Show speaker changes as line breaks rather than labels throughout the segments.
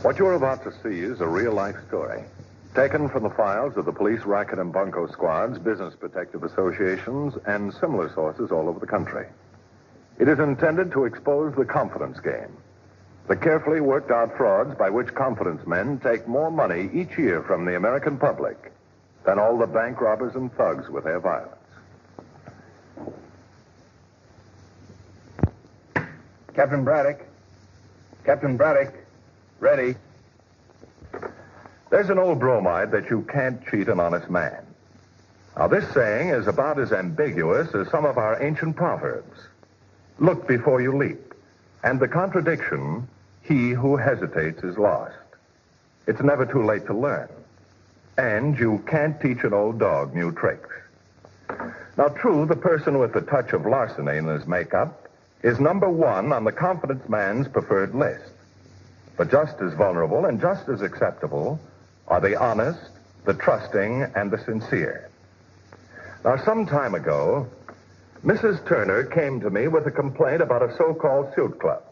What you're about to see is a real-life story, taken from the files of the police racket and bunco squads, business protective associations, and similar sources all over the country. It is intended to expose the confidence game, the carefully worked-out frauds by which confidence men take more money each year from the American public than all the bank robbers and thugs with their violence.
Captain Braddock. Captain Braddock. Ready.
There's an old bromide that you can't cheat an honest man. Now, this saying is about as ambiguous as some of our ancient proverbs. Look before you leap. And the contradiction, he who hesitates is lost. It's never too late to learn. And you can't teach an old dog new tricks. Now, true, the person with the touch of larceny in his makeup is number one on the confidence man's preferred list. But just as vulnerable and just as acceptable are the honest, the trusting, and the sincere. Now, some time ago, Mrs. Turner came to me with a complaint about a so-called suit club.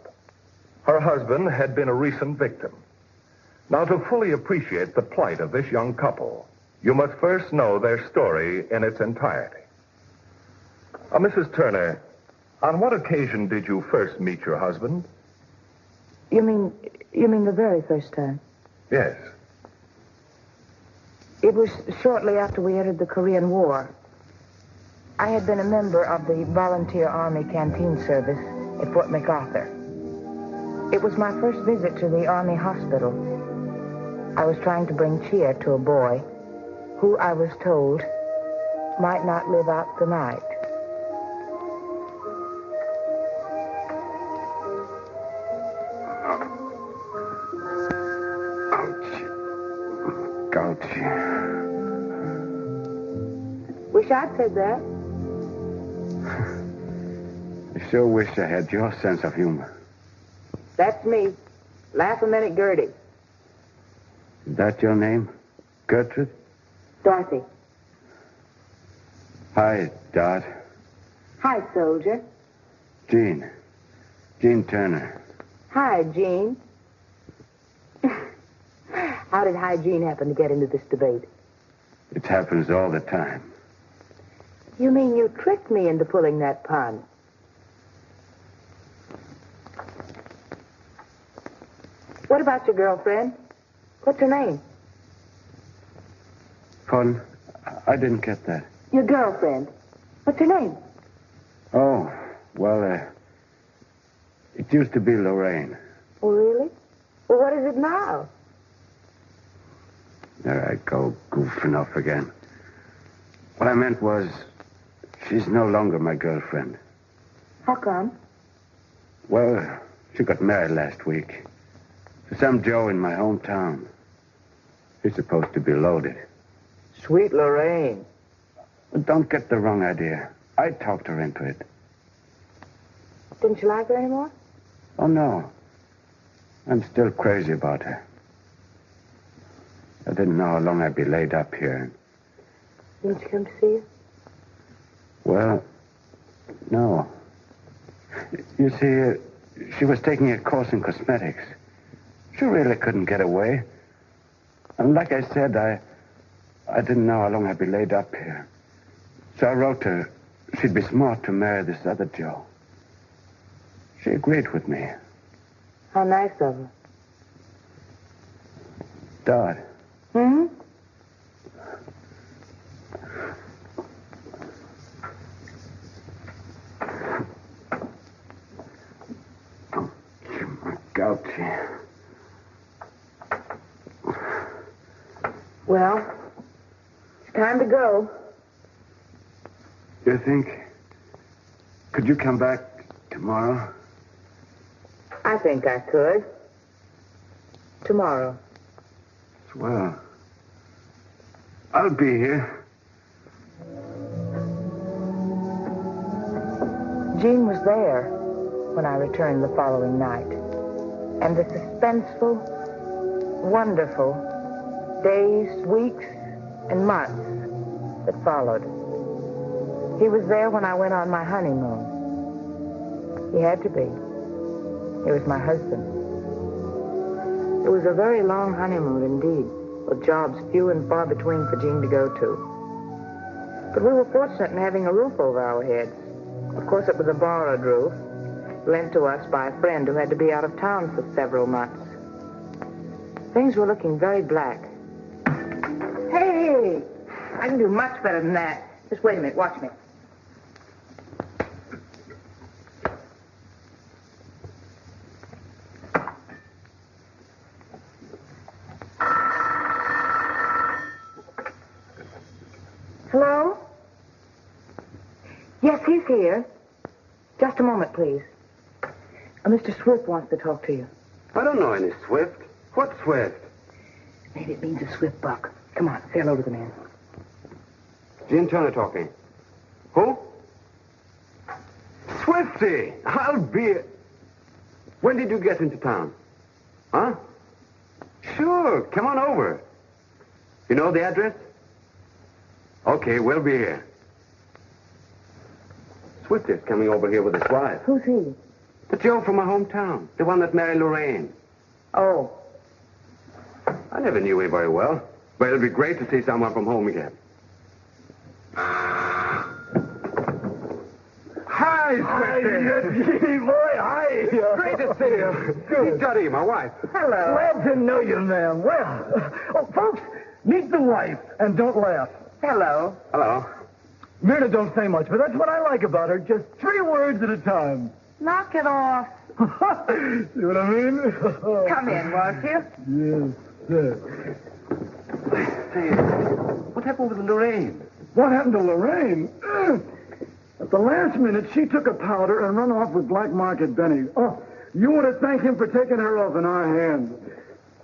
Her husband had been a recent victim. Now, to fully appreciate the plight of this young couple, you must first know their story in its entirety. Mrs. Turner, on what occasion did you first meet your husband?
You mean the very first time?
Yes.
It was shortly after we entered the Korean War. I had been a member of the Volunteer Army Canteen Service at Fort MacArthur. It was my first visit to the Army hospital. I was trying to bring cheer to a boy who, I was told, might not live out the night. Wish I'd said that.
I sure wish I had your sense of humor.
That's me. Laugh a minute, Gertie.
Is that your name? Gertrude?
Dorothy.
Hi, Dot.
Hi, soldier.
Jean. Jean Turner.
Hi, Jean. How did Hi Jean happen to get into this debate?
It happens all the time.
You mean you tricked me into pulling that pun? What about your girlfriend? What's her name?
Pardon? I didn't get that.
Your girlfriend. What's her name?
Oh, well, it used to be Lorraine.
Oh, really? Well, what is it now?
There I go, goofing off again. What I meant was, she's no longer my girlfriend.
How come?
Well, she got married last week to some Joe in my hometown. He's supposed to be loaded.
Sweet Lorraine.
But don't get the wrong idea. I talked her into it.
Didn't you like her anymore?
Oh, no. I'm still crazy about her. I didn't know how long I'd be laid up here.
Didn't she come to see you?
Well, no. You see, she was taking a course in cosmetics. She really couldn't get away. And like I said, I didn't know how long I'd be laid up here. So I wrote her she'd be smart to marry this other Joe. She agreed with me.
How nice of her.
Dot.
Hmm?
Gouchy.
Well, it's time to go.
You think? Could you come back tomorrow?
I think I could. Tomorrow.
Well, I'll be here.
Jean was there when I returned the following night. And the suspenseful, wonderful days, weeks, and months that followed. He was there when I went on my honeymoon. He had to be. He was my husband. It was a very long honeymoon indeed, with jobs few and far between for Jean to go to. But we were fortunate in having a roof over our heads. Of course, it was a borrowed roof, lent to us by a friend who had to be out of town for several months. Things were looking very black. Hey! I can do much better than that. Just wait a minute. Watch me. Hello? Yes, he's here. Just a moment, please. Mr. Swift wants to talk to you.
I don't know any Swift. What Swift?
Maybe it means a swift buck. Come on, say hello to the man.
Jim Turner talking. Who? Swifty! I'll be... When did you get into town? Huh? Sure, come on over. You know the address? Okay, we'll be here. Swifty's coming over here with his wife.
Who's he?
The Joe from my hometown. The one that married Lorraine.
Oh.
I never knew him very well. But it'll be great to see someone from home again. Hi,
Gee, boy, hi.
Great to see you. Meet Dottie, my wife.
Hello.
Glad to know you, ma'am. Well, folks, meet the wife, and don't laugh.
Hello.
Hello.
Myrna don't say much, but that's what I like about her. Just 3 words at a time.
Knock it off.
See what I mean?
Come in, won't you?
Yes, sir.
Say, what happened with Lorraine?
What happened to Lorraine? At the last minute, she took a powder and run off with Black Market Benny. Oh, you want to thank him for taking her off in our hands.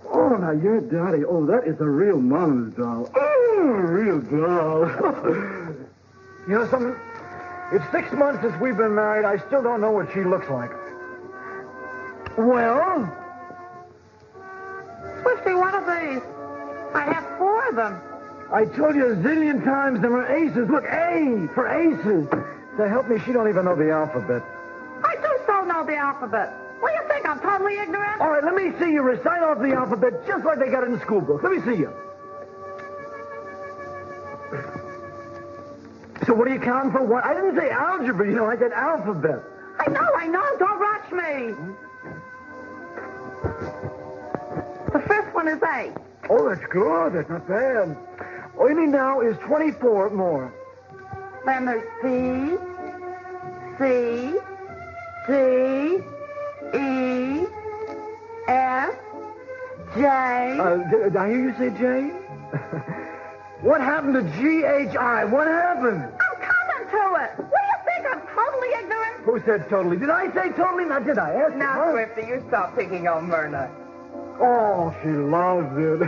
Oh, now, your daddy. Oh, that is a real mama's doll. Oh, a real doll. You know something? It's 6 months since we've been married. I still don't know what she looks like. Well?
Swifty, what are these? I have 4 of them.
I told you a zillion times there were aces. Look, A for aces. So help me, she don't even know the alphabet.
I do so know the alphabet. What do you think? I'm totally ignorant?
All right, let me see you recite off the alphabet just like they got it in school books. Let me see you. So what are you counting for? What? I didn't say algebra, you know. I said alphabet.
I know. Don't rush me. The first one is A.
Oh, that's good. That's not bad. All you need now is 24 more.
Then there's C, C, D, E, F, J.
Did I hear you say J? What happened to G-H-I? What happened?
I'm coming to it. What do you think? I'm totally ignorant.
Who said totally? Did I say totally? Now, did I ask
Now,
you?
Swifty, you stop picking on Myrna.
Oh, she loves it.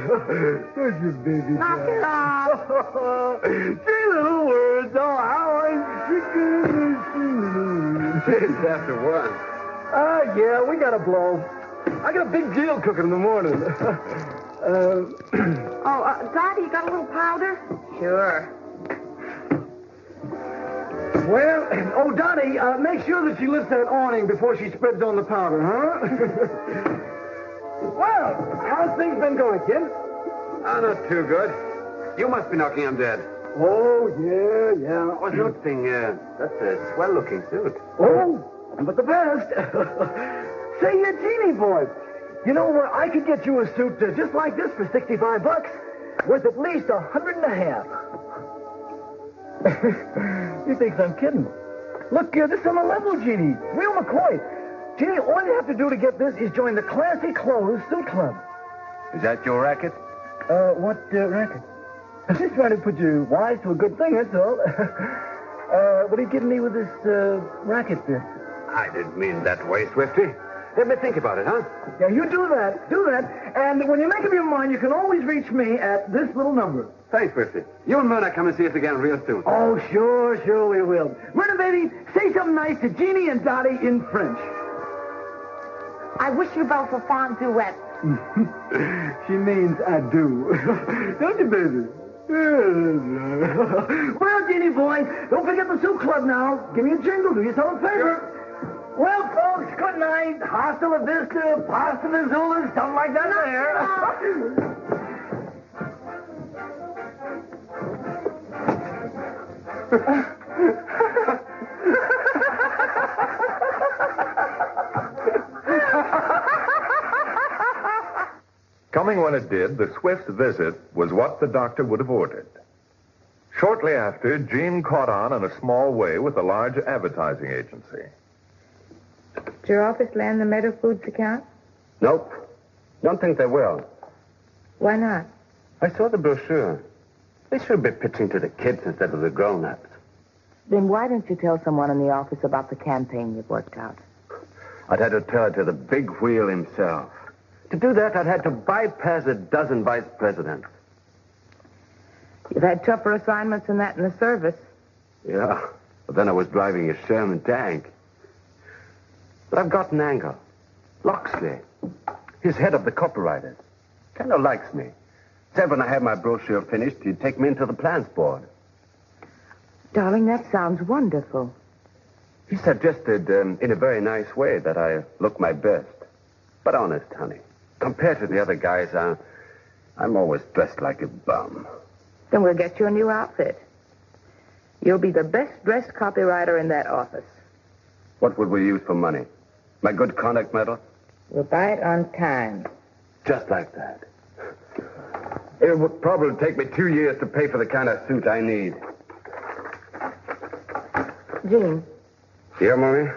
There's your baby.
Knock it off.
3 little words. Oh, how I'm sick
It's after 1.
yeah, we got to blow. I got a big deal cooking in the morning.
Dottie, you got a little powder? Sure.
Well, Dottie, make sure that she lifts that awning before she spreads on the powder, huh? Well, how's things been going, kid?
Not too good. You must be knocking him dead.
Oh, yeah.
Oh, good thing, that's a swell-looking suit.
Oh, but the best. Say, you Genie boy, you know where I could get you a suit just like this for $65, worth at least $150. You think I'm kidding? Look, this is on the level, Genie. Real McCoy. Genie, all you have to do to get this is join the Classy Clothes Suit Club.
Is that your racket?
What racket? I'm just trying to put you wise to a good thing, that's all. What are you giving me with this racket,
I didn't mean that way, Swifty. Let me think about it, huh?
Yeah, you do that. And when you make up your mind, you can always reach me at this little number.
Thanks, Swifty. You and Myrna come and see us again real soon.
Oh, sure we will. Myrna, baby, say something nice to Jeannie and Dottie in French.
I wish you both a fond duet.
She means I do. Don't you, baby? Well, Jeannie boy, don't forget the soup club now. Give me a jingle. Do yourself a favor. Well, folks, good night. Hasta la vista, pasta Missoula, something like that there.
Coming when it did, the swift visit was what the doctor would have ordered. Shortly after, Jean caught on in a small way with a large advertising agency.
Did your office land the Meadow Foods account?
Nope. Don't think they will.
Why not?
I saw the brochure. They should be pitching to the kids instead of the grown-ups.
Then why didn't you tell someone in the office about the campaign you've worked out?
I'd had to tell it to the big wheel himself. To do that, I'd had to bypass a dozen vice presidents.
You've had tougher assignments than that in the service.
Yeah, but then I was driving a Sherman tank. But I've got an angle. Loxley. He's head of the copywriters. Kind of likes me. Said when I had my brochure finished, he'd take me into the plans board.
Darling, that sounds wonderful.
He suggested, in a very nice way, that I look my best. But honest, honey, compared to the other guys, I'm always dressed like a bum.
Then we'll get you a new outfit. You'll be the best-dressed copywriter in that office.
What would we use for money? My good conduct medal?
We'll buy it on time.
Just like that. It would probably take me 2 years to pay for the kind of suit I need.
Jean.
Yeah, Marie?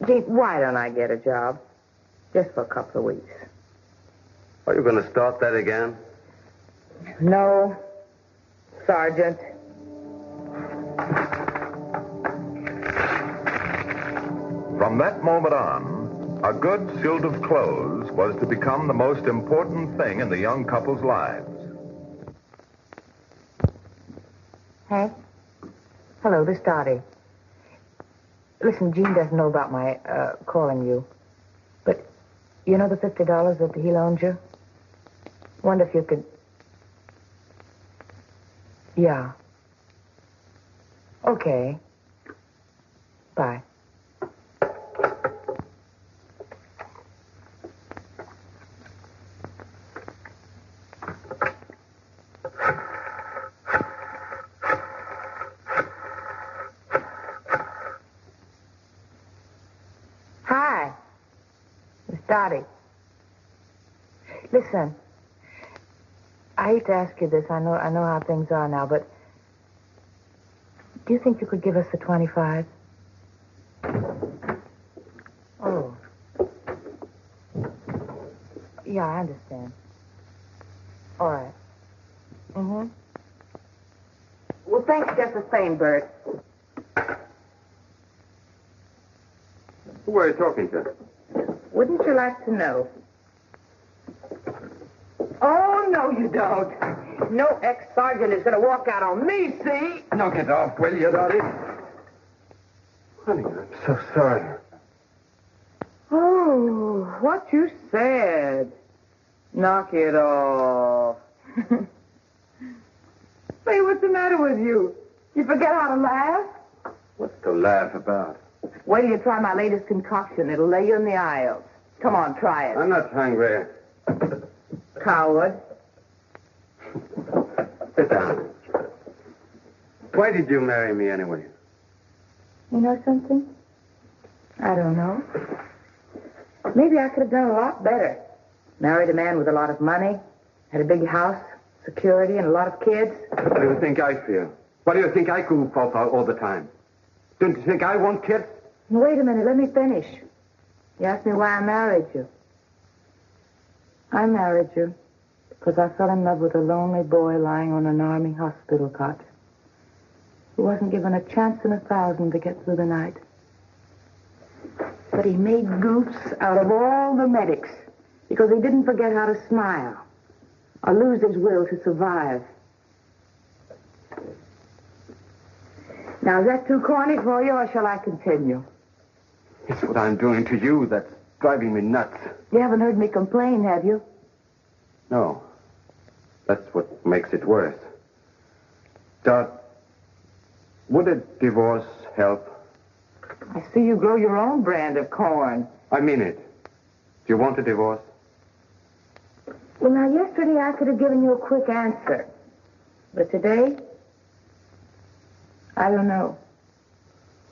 Jean, why don't I get a job? Just for a couple of weeks.
Are you going to start that again?
No, Sergeant.
From that moment on, a good suit of clothes was to become the most important thing in the young couple's lives.
Hank? Hello, this is Dottie. Listen, Jean doesn't know about my calling you. But you know the $50 that he loaned you? Wonder if you could... Yeah. Okay. Bye. Hi. It's Dottie. Listen. I hate to ask you this. I know how things are now, but do you think you could give us the 25? Oh. Yeah, I understand. All right. Mm-hmm. Well, thanks just the same, Bert.
Who are you talking to?
Wouldn't you like to know? Oh, no, you don't. No ex-sergeant is going to walk out on me, see?
Knock it off, will you, Dottie? Honey, I'm so sorry.
Oh, what you said. Knock it off. Say, what's the matter with you? You forget how to laugh?
What's to laugh about?
Wait till you try my latest concoction. It'll lay you in the aisles. Come on, try it.
I'm not hungry.
Coward.
Sit down. Why did you marry me anyway?
You know something? I don't know. Maybe I could have done a lot better. Married a man with a lot of money, had a big house, security, and a lot of kids.
What do you think I feel? What do you think I goof off all the time? Don't you think I want kids?
Wait a minute, let me finish. You asked me why I married you. I married you because I fell in love with a lonely boy lying on an army hospital cot who wasn't given a chance in 1,000 to get through the night. But he made goofs out of all the medics because he didn't forget how to smile or lose his will to survive. Now, is that too corny for you, or shall I continue?
It's what I'm doing to you that's driving me nuts.
You haven't heard me complain, have you?
No. That's what makes it worse. Dot, would a divorce help?
I see you grow your own brand of corn.
I mean it. Do you want a divorce?
Well, now, yesterday I could have given you a quick answer. But today, I don't know.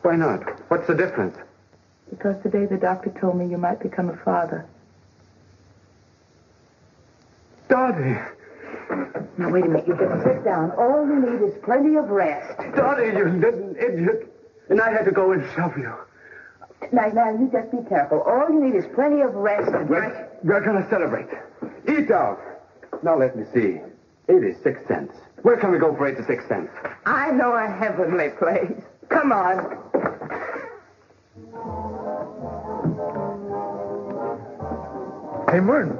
Why not? What's the difference?
Because today the doctor told me you might become a father.
Dottie!
Now, wait a minute. You just sit down. All you need is plenty of rest.
Dottie, you little idiot. And I had to go and shove you.
Now, you just be careful. All you need is plenty of rest and
We're going to celebrate. Eat out. Now, let me see. 86 cents. Where can we go for 86 cents?
I know a heavenly place. Come on.
Hey, Myrn,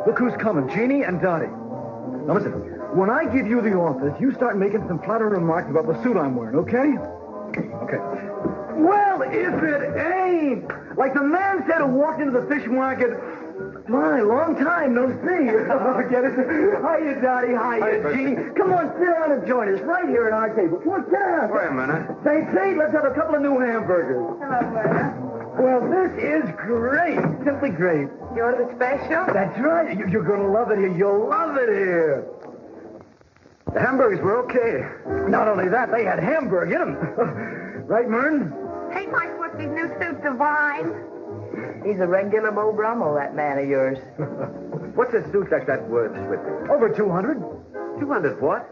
look who's coming. Jeannie and Dottie. Now, listen. When I give you the office, you start making some flattering remarks about the suit I'm wearing, okay? Okay. Well, if it ain't. Like the man said who walked into the fish market. My, long time no see. Get it? Hiya, Dottie. Hiya, Jeannie. Come on, sit down and join us right here at our table. Come on, sit down.
Wait a minute.
St. Pete, let's have a couple of new hamburgers.
Hello, Myrna.
Well, this is great. Simply great.
You ordered a special?
That's right. You're going to love it here. You'll love it here. The hamburgers were okay. Not only that, they had hamburg in them. Right, Myrn?
Ain't my Swifty's new suit divine? He's a regular Beau Brummel, that man of yours.
What's a suit like that worth, Swifty?
Over 200.
200 what?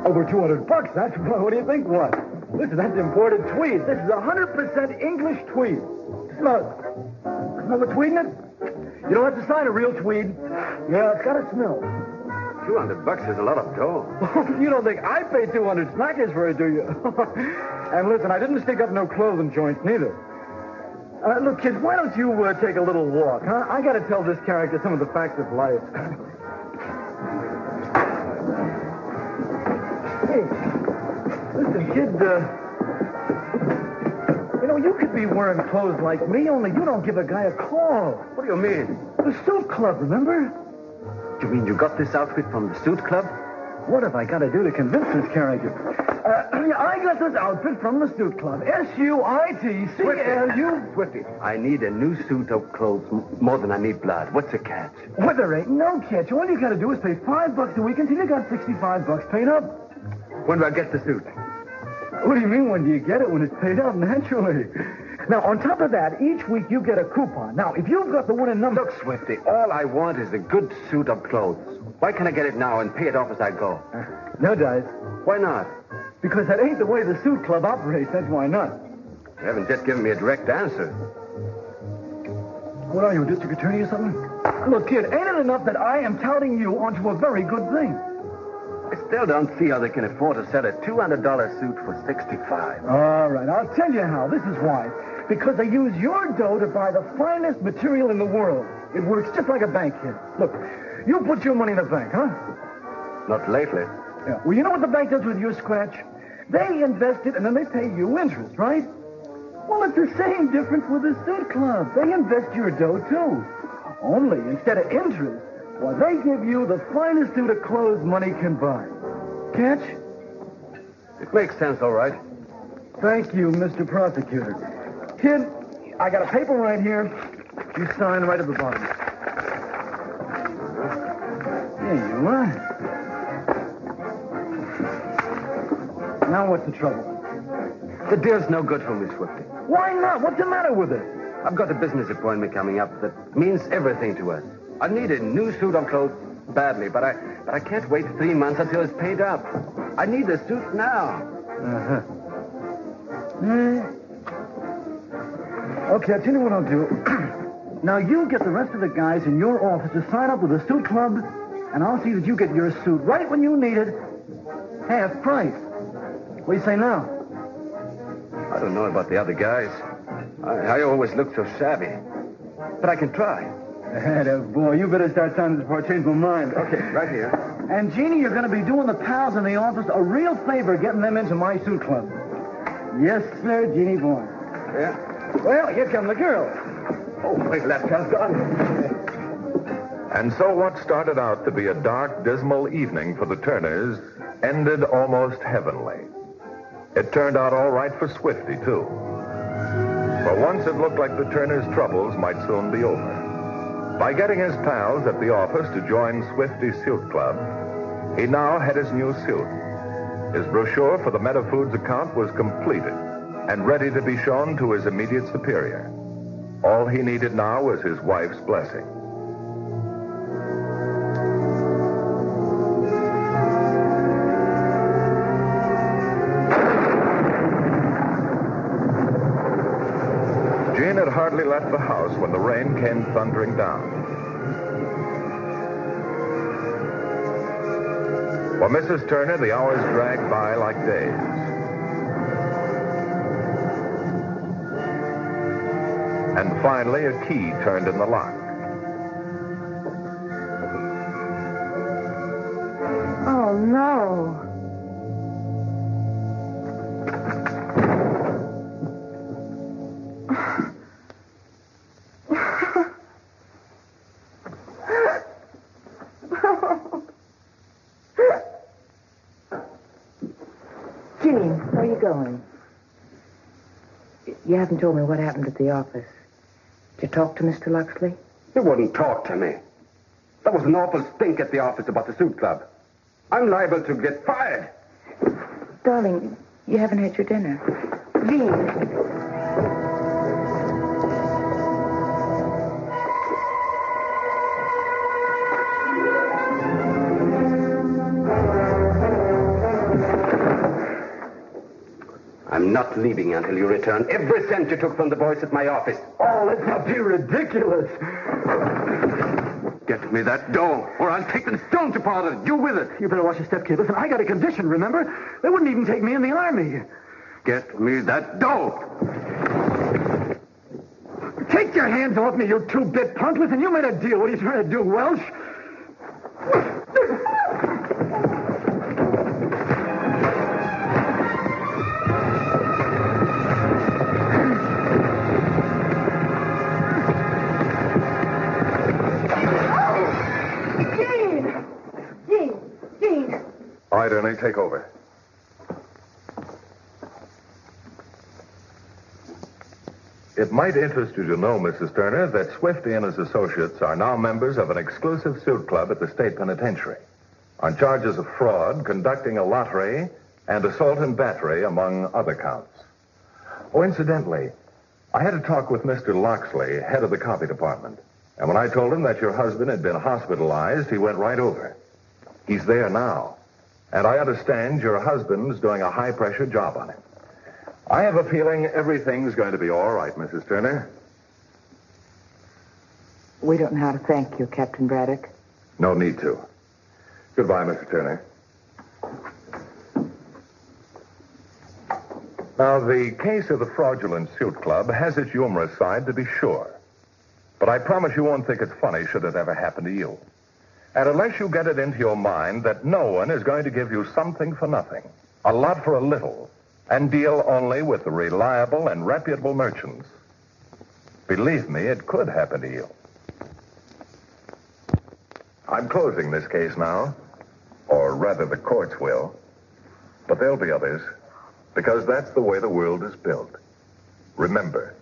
Over $200. That's what do you think? What? Listen, that's imported tweed. This is 100% English tweed. Smell it. Smell the tweed in it? You know, that's a sign of real tweed. Yeah, it's got a smell.
$200 is a lot of dough.
You don't think I pay 200 snackers for it, do you? And listen, I didn't stick up no clothing joints, neither. Look, kids, why don't you take a little walk, huh? I got to tell this character some of the facts of life. Hey, listen, kid, you know, you could be wearing clothes like me, only you don't give a guy a call.
What do you mean?
The suit club, remember?
You mean you got this outfit from the suit club?
What have I got to do to convince this character? I got this outfit from the suit club. SUITCLU.
Swifty, I need a new suit of clothes more tan I need blood. What's the catch?
Well, there ain't no catch. All you got to do is pay $5 a week until you got $65 paid up.
When do I get the suit?
What do you mean, when do you get it? When it's paid up, naturally. Now, on top of that, each week you get a coupon. Now, if you've got the one in number...
Look, Swifty, all I want is a good suit of clothes. Why can't I get it now and pay it off as I go?
No, Dice.
Why not?
Because that ain't the way the suit club operates. That's why not.
You haven't just given me a direct answer.
What are you, a district attorney or something? Look, kid, ain't it enough that I am touting you onto a very good thing?
I still don't see how they can afford to sell a $200 suit for $65.
All right, I'll tell you how. This is why. Because they use your dough to buy the finest material in the world. It works just like a bank, kid. Look, you put your money in the bank, huh?
Not lately.
Yeah. Well, you know what the bank does with your scratch? They invest it and then they pay you interest, right? Well, it's the same difference with the suit club. They invest your dough, too. Only instead of interest, well, they give you the finest suit of clothes money can buy. Catch?
It makes sense, all right.
Thank you, Mr. Prosecutor. Kid, I got a paper right here. You sign right at the bottom. There you are. Now what's the trouble?
The deal's no good for me, Swifty.
Why not? What's the matter with it?
I've got a business appointment coming up that means everything to us. I need a new suit of clothes badly, but I can't wait 3 months until it's paid up. I need the suit now.
Uh-huh. Okay, I'll tell you what I'll do. Now, you get the rest of the guys in your office to sign up with the suit club, and I'll see that you get your suit right when you need it, half price. What do you say now?
I don't know about the other guys. I always look so shabby. But I can try.
Boy, you better start signing this before I change my mind.
Okay, right here.
And, Jeannie, you're going to be doing the pals in the office a real favor getting them into my suit club. Yes, sir, Jeannie boy.
Yeah?
Well, here come the girls.
Oh, wait, that has gone.
And so what started out to be a dark, dismal evening for the Turners ended almost heavenly. It turned out all right for Swifty, too. For once it looked like the Turners' troubles might soon be over. By getting his pals at the office to join Swifty's Suit Club, he now had his new suit. His brochure for the Meta Foods account was completed and ready to be shown to his immediate superior. All he needed now was his wife's blessing. Jean had hardly left the house when the rain came thundering down. For Mrs. Turner, the hours dragged by like days. And finally, a key turned in the lock.
Oh, no. Jean, where are you going? You haven't told me what happened at the office. Did you talk to Mr. Luxley?
He wouldn't talk to me. There was an awful stink at the office about the suit club. I'm liable to get fired.
Darling, you haven't had your dinner. Jean.
I'm not leaving until you return every cent you took from the boys at my office.
Oh, let's not be ridiculous.
Get me that dough, or I'll take the stone to powder. You with it.
You better watch your step, kid. Listen, I got a condition, remember? They wouldn't even take me in the army.
Get me that dough.
Take your hands off me, you two-bit punk. Listen, you made a deal. What are you trying to do, Welsh?
All right, Ernie, take over. It might interest you to know, Mrs. Turner, that Swifty and his associates are now members of an exclusive suit club at the state penitentiary on charges of fraud, conducting a lottery, and assault and battery, among other counts. Oh, incidentally, I had a talk with Mr. Loxley, head of the copy department, and when I told him that your husband had been hospitalized, he went right over. He's there now. And I understand your husband's doing a high-pressure job on him. I have a feeling everything's going to be all right, Mrs. Turner.
We don't know how to thank you, Captain Braddock.
No need to. Goodbye, Mr. Turner. Now, the case of the fraudulent suit club has its humorous side, to be sure. But I promise you won't think it's funny should it ever happen to you. And unless you get it into your mind that no one is going to give you something for nothing, a lot for a little, and deal only with the reliable and reputable merchants, believe me, it could happen to you. I'm closing this case now, or rather the courts will, but there'll be others, because that's the way the world is built. Remember,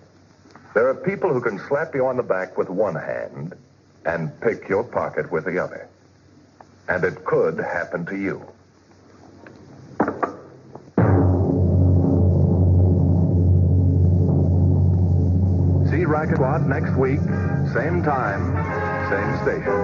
there are people who can slap you on the back with one hand and pick your pocket with the other. And it could happen to you. See Racket Squad next week, same time, same station.